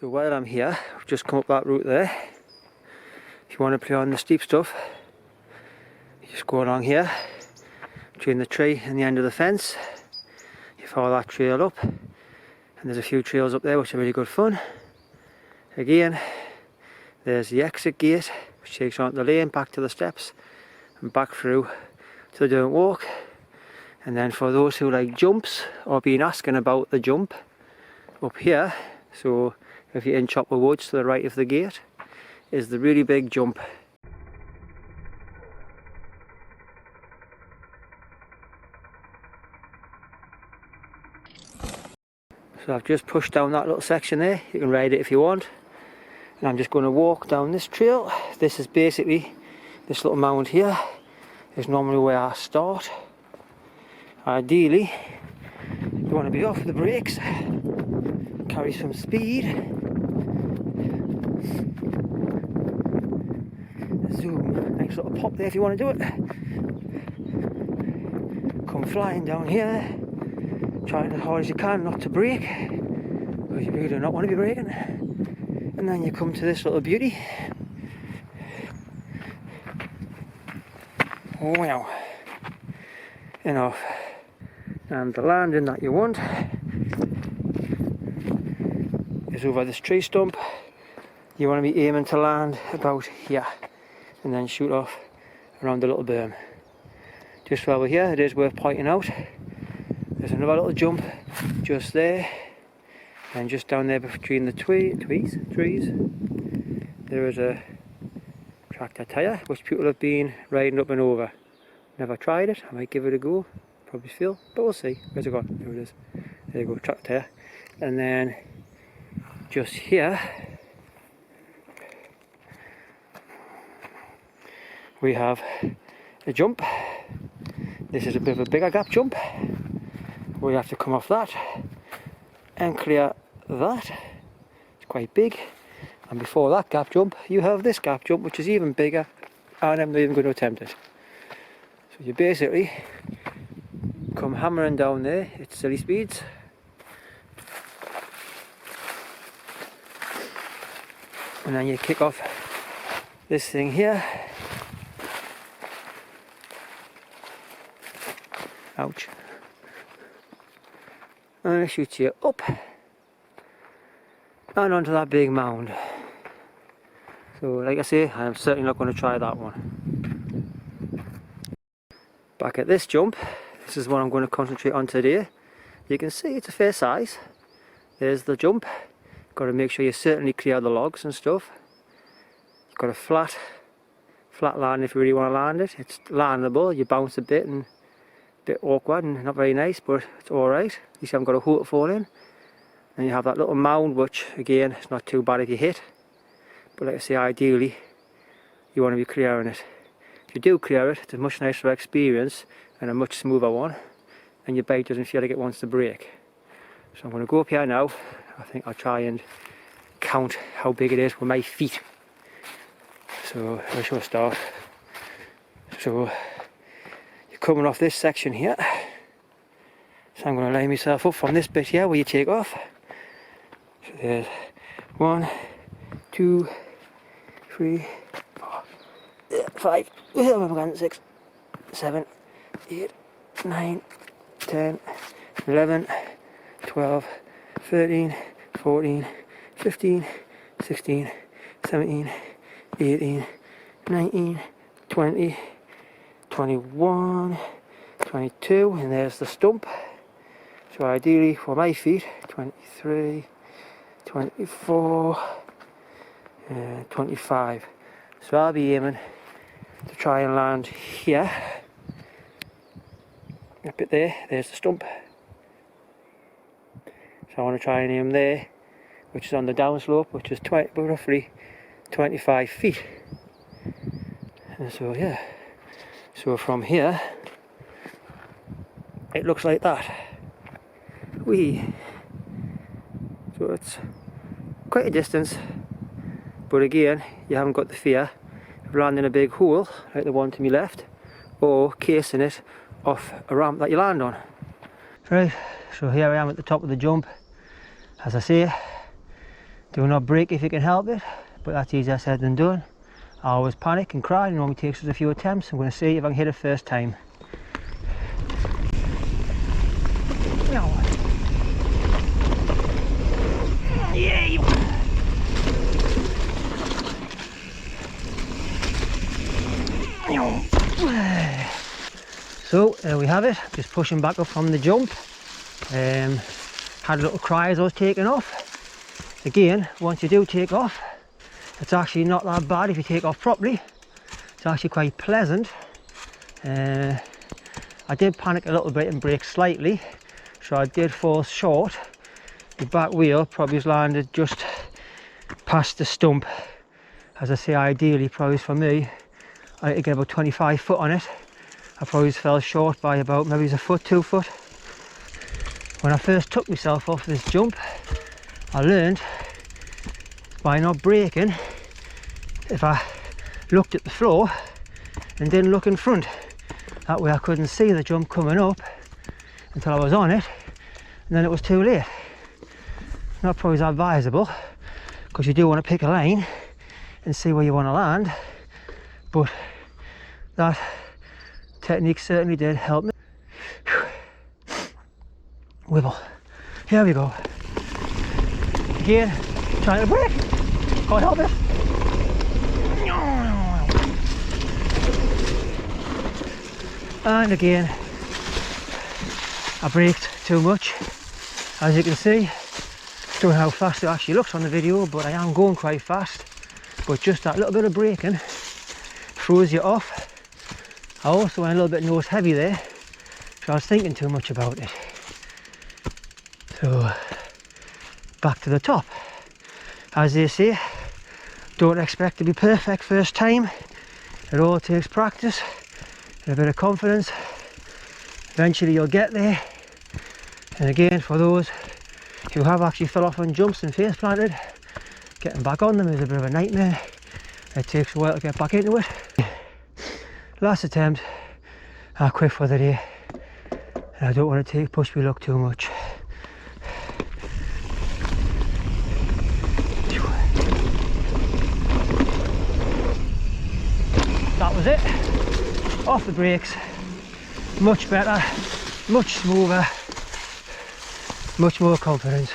So while I'm here, I've just come up that route there. If you want to play on the steep stuff, you just go along here, between the tree and the end of the fence. You follow that trail up, and there's a few trails up there which are really good fun. Again, there's the exit gate which takes you onto the lane, back to the steps and back through to the dirt walk. And then for those who like jumps or been asking about the jump, up here, so if you're in Chopwell Woods to the right of the gate, is the really big jump. So I've just pushed down that little section there. You can ride it if you want. And I'm just going to walk down this trail. This is basically, this little mound here is normally where I start. Ideally, you want to be off the brakes, carry some speed. Zoom, nice little pop there if you want to do it. Come flying down here, trying as hard as you can not to brake, because you really do not want to be braking. And then you come to this little beauty. Wow. Enough. And the landing that you want is over this tree stump. You want to be aiming to land about here and then shoot off around the little berm. Just while we're here, it is worth pointing out there's another little jump just there, and just down there between the trees there is a tractor tyre which people have been riding up and over. Never tried it, I might give it a go, probably fail, but we'll see. Where's it gone? There it is. There you go, tractor tyre. And then just here we have a jump. This is a bit of a bigger gap jump. We have to come off that and clear that. It's quite big. And before that gap jump, you have this gap jump, which is even bigger, and I'm not even going to attempt it. So you basically come hammering down there at silly speeds. And then you kick off this thing here. Ouch. And it shoots you up and onto that big mound. So like I say, I'm certainly not going to try that one. Back at this jump, this is what I'm going to concentrate on today. You can see it's a fair size. There's the jump. Got to make sure you certainly clear the logs and stuff. You've got a flat land if you really want to land it. It's landable, you bounce a bit and a bit awkward and not very nice, but it's alright. At least you haven't got a hole to fall in. And you have that little mound, which again, it's not too bad if you hit. But like I say, ideally, you want to be clearing it. If you do clear it, it's a much nicer experience and a much smoother one. And your bike doesn't feel like it wants to brake. So I'm going to go up here now. I think I'll try and count how big it is with my feet. So I shall start. So you're coming off this section here. So I'm going to lay myself up from this bit here where you take off. So there's 1, 2, 3, 4, 5, 6, 7, 8, 9, 10, 11, 12, 13, 14, 15, 16, 17, 18, 19, 20, 21, 22, and there's the stump. So ideally for my feet, 23, 24, 25. So I'll be aiming to try and land here. A bit there, there's the stump. So I want to try and aim there, which is on the downslope, which is roughly 25 feet. And so yeah, so from here, it looks like that. So it's quite a distance, but again, you haven't got the fear of landing a big hole like the one to my left, or casing it off a ramp that you land on. Right, so here I am at the top of the jump. As I say, Do not brake if you can help it, but that's easier said than done. I always panic and cry, and it only takes us a few attempts. I'm going to see if I can hit it first time. Yeah, you. So there we have it, just pushing back up from the jump. Had a little cry as I was taking off. Again, once you do take off, it's actually not that bad if you take off properly. It's actually quite pleasant. I did panic a little bit and brake slightly, so I did fall short. The back wheel probably has landed just past the stump. As I say, ideally, probably for me, I had to get about 25 foot on it. I probably fell short by about maybe a foot, 2 foot. When I first took myself off this jump, I learned by not braking, if I looked at the floor and didn't look in front, that way I couldn't see the jump coming up until I was on it, and then it was too late. Not probably as advisable, because you do want to pick a lane and see where you want to land, but that technique certainly did help me. Wibble. Here we go. Again, trying to brake. Can't help it. And again, I braked too much. As you can see, don't know how fast it actually looks on the video, but I am going quite fast. But just that little bit of braking throws you off. I also went a little bit nose heavy there, so I was thinking too much about it. So back to the top. As they say, don't expect to be perfect first time. It all takes practice and a bit of confidence. Eventually you'll get there. And again, for those who have actually fell off on jumps and face planted, getting back on them is a bit of a nightmare. It takes a while to get back into it. Last attempt, I quit for the day, and I don't want to push my luck too much. That was it. Off the brakes, much better, much smoother, much more confidence.